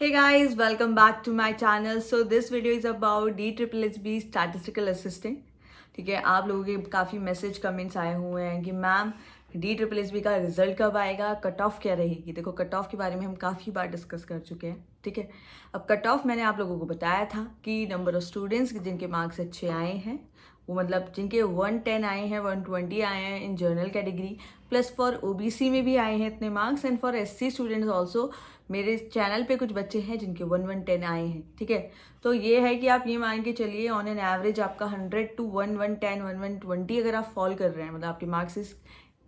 Hey guys, welcome back to my channel. So this video is about DSSB Statistical Assistant. ठीक है, आप लोगों के काफ़ी मैसेज कमेंट्स आए हुए हैं कि मैम DSSB का रिजल्ट कब आएगा, कट ऑफ क्या रहेगी। देखो, कट ऑफ के बारे में हम काफ़ी बार डिस्कस कर चुके हैं। ठीक है, अब कट ऑफ मैंने आप लोगों को बताया था कि नंबर ऑफ स्टूडेंट्स जिनके मार्क्स अच्छे आए हैं, वो मतलब जिनके 110 आए हैं, 120 आए हैं in general category, plus for OBC में भी आए हैं इतने marks, and for SC students also. मेरे चैनल पे कुछ बच्चे हैं जिनके 110 आए हैं। ठीक है, तो ये है कि आप ये मान के चलिए ऑन एन एवरेज आपका 100 to 110 120 अगर आप फॉल कर रहे हैं, मतलब आपके मार्क्स इस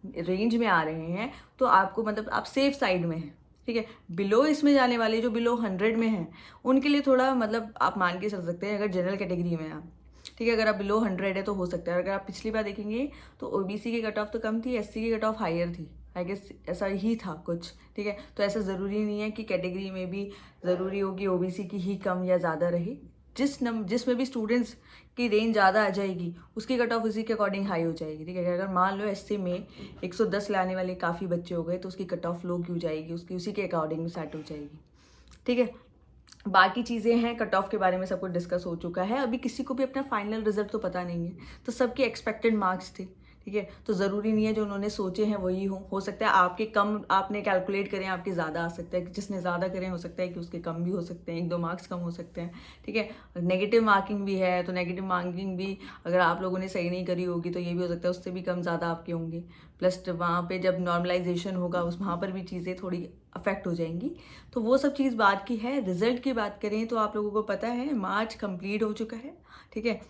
रेंज में आ रहे हैं, तो आपको मतलब आप सेफ साइड में हैं। ठीक है, बिलो इसमें जाने वाले जो बिलो 100 में हैं उनके लिए थोड़ा मतलब आप मान के चल सकते हैं, अगर जनरल कैटेगरी में हैं आप। ठीक है, अगर आप बिलो 100 है तो हो सकता है। अगर आप पिछली बार देखेंगे तो OBC की कट ऑफ तो कम थी, SC की कट ऑफ हायर थी, आई गेस ऐसा ही था कुछ। ठीक है, तो ऐसा ज़रूरी नहीं है कि कैटेगरी में भी ज़रूरी हो कि OBC की ही कम या ज़्यादा रहे। जिसमें भी स्टूडेंट्स की रेंज ज़्यादा आ जाएगी उसकी कट ऑफ उसी के अकॉर्डिंग हाई हो जाएगी। ठीक है, अगर मान लो SC में 110 लाने वाले काफ़ी बच्चे हो गए तो उसकी कट ऑफ लो क्यों जाएगी, उसकी उसी के अकॉर्डिंग सेट हो जाएगी। ठीक है, बाकी चीज़ें हैं, कट ऑफ के बारे में सब कुछ डिस्कस हो चुका है। अभी किसी को भी अपना फाइनल रिजल्ट तो पता नहीं है, तो सबके एक्सपेक्टेड मार्क्स थे। ठीक है, तो ज़रूरी नहीं है जो उन्होंने सोचे हैं वही हो सकता है आपके कम, आपने कैलकुलेट करें आपके ज़्यादा आ सकता है, जिसने ज़्यादा करें हो सकता है कि उसके कम भी हो सकते हैं, 1-2 मार्क्स कम हो सकते हैं। ठीक है, नेगेटिव मार्किंग भी है, तो नेगेटिव मार्किंग भी अगर आप लोगों ने सही नहीं करी होगी तो ये भी हो सकता है उससे भी कम ज़्यादा आपके होंगे। प्लस वहाँ पे जब नॉर्मलाइजेशन होगा उस वहाँ पर भी चीज़ें थोड़ी अफेक्ट हो जाएंगी। तो वो सब चीज़ बात की है। रिजल्ट की बात करें तो आप लोगों को पता है मार्च कंप्लीट हो चुका है। ठीक है,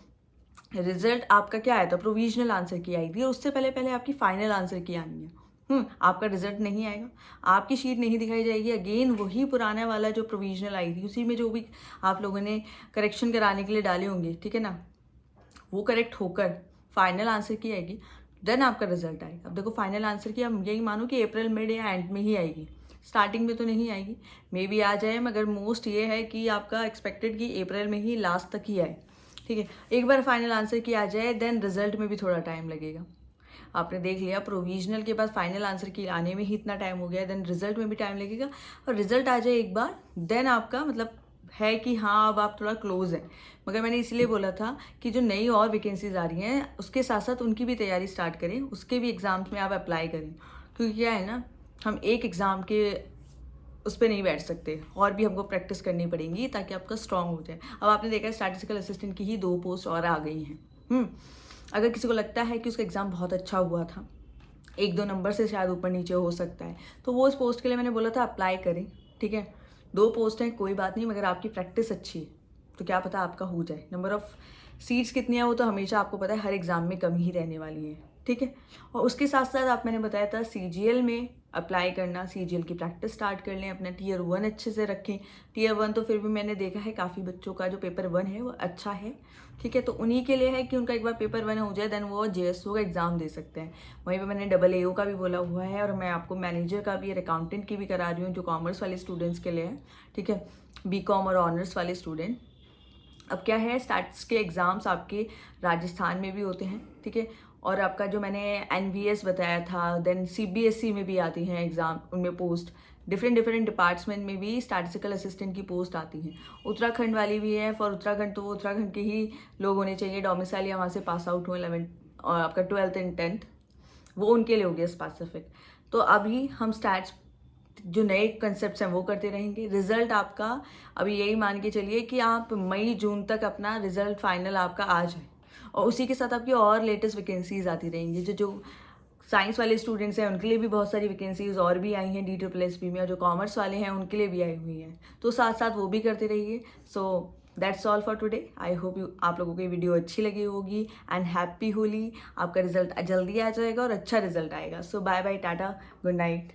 रिजल्ट आपका क्या आया था, प्रोविजनल आंसर की आई थी, और उससे पहले पहले आपकी फाइनल आंसर की आनी है। आपका रिजल्ट नहीं आएगा, आपकी शीट नहीं दिखाई जाएगी, अगेन वही पुराना वाला जो प्रोविजनल आई थी उसी में जो भी आप लोगों ने करेक्शन कराने के लिए डाले होंगे, ठीक है ना, वो करेक्ट होकर फाइनल आंसर की आएगी, देन आपका रिजल्ट आएगा। अब देखो, फाइनल आंसर की हम यही मानो कि अप्रैल मिड या एंड में ही आएगी, स्टार्टिंग में तो नहीं आएगी। मे बी आ जाए, मगर मोस्ट ये है कि आपका एक्सपेक्टेड कि अप्रैल में ही लास्ट तक ही आए। ठीक है, एक बार फाइनल आंसर की आ जाए देन रिजल्ट में भी थोड़ा टाइम लगेगा। आपने देख लिया, प्रोविजनल के बाद फाइनल आंसर की आने में ही इतना टाइम हो गया, देन रिजल्ट में भी टाइम लगेगा, और रिजल्ट आ जाए एक बार देन आपका मतलब है कि हाँ अब आप थोड़ा क्लोज हैं। मगर मैंने इसलिए बोला था कि जो नई और वैकेंसीज आ रही हैं उसके साथ साथ उनकी भी तैयारी स्टार्ट करें, उसके भी एग्ज़ाम्स में आप अप्लाई करें, क्योंकि क्या है ना, हम एक एग्ज़ाम के उस पर नहीं बैठ सकते, और भी हमको प्रैक्टिस करनी पड़ेगी ताकि आपका स्ट्रांग हो जाए। अब आपने देखा है स्टैटिस्टिकल असिस्टेंट की ही 2 पोस्ट और आ गई हैं। अगर किसी को लगता है कि उसका एग्ज़ाम बहुत अच्छा हुआ था, 1-2 नंबर से शायद ऊपर नीचे हो सकता है, तो वो उस पोस्ट के लिए मैंने बोला था अप्लाई करें। ठीक है, 2 पोस्ट हैं कोई बात नहीं, मगर आपकी प्रैक्टिस अच्छी है तो क्या पता आपका हो जाए। नंबर ऑफ़ सीट्स कितनी है वो तो हमेशा आपको पता है हर एग्ज़ाम में कम ही रहने वाली है। ठीक है, और उसके साथ साथ आप, मैंने बताया था CGL में अप्लाई करना, CGL की प्रैक्टिस स्टार्ट कर लें, अपना Tier 1 अच्छे से रखें। Tier 1 तो फिर भी मैंने देखा है काफ़ी बच्चों का जो पेपर 1 है वो अच्छा है। ठीक है, तो उन्हीं के लिए है कि उनका एक बार पेपर 1 हो जाए देन वो JSO का एग्ज़ाम दे सकते हैं। वहीं पे मैंने AAO का भी बोला हुआ है, और मैं आपको मैनेजर का भी और अकाउंटेंट की भी करा रही हूँ जो कॉमर्स वाले स्टूडेंट्स के लिए है। ठीक है, BCom और ऑनर्स वाले स्टूडेंट। अब क्या है, स्टैट्स के एग्ज़ाम्स आपके राजस्थान में भी होते हैं। ठीक है, और आपका जो मैंने NVS बताया था, देन CBSE में भी आती हैं एग्ज़ाम, उनमें पोस्ट डिफरेंट डिपार्टमेंट में भी स्टैटिस्टिकल असिस्टेंट की पोस्ट आती हैं। उत्तराखंड वाली भी है, फॉर उत्तराखंड तो वो उत्तराखंड के ही लोग होने चाहिए, डोमिसाइल या वहाँ से पास आउट हो 11 और आपका 12th एंड 10th, वो उनके लिए हो गया स्पेसिफिक। तो अभी हम स्टैट्स जो नए कंसेप्ट हैं वो करते रहेंगे। रिजल्ट आपका अभी यही मान के चलिए कि आप मई जून तक अपना रिजल्ट फाइनल आपका आ जाए, और उसी के साथ आपकी और लेटेस्ट वैकेंसीज आती रहेंगी। जो साइंस वाले स्टूडेंट्स हैं उनके लिए भी बहुत सारी वैकेंसीज और भी आई हैं DSSB में, और जो कॉमर्स वाले हैं उनके लिए भी आई हुई हैं, तो साथ साथ वो भी करते रहिए। So that's all for today. I hope आप लोगों को ये वीडियो अच्छी लगी होगी, एंड हैप्पी होली। आपका रिजल्ट जल्दी आ जाएगा और अच्छा रिजल्ट आएगा। So bye bye, tata, good night.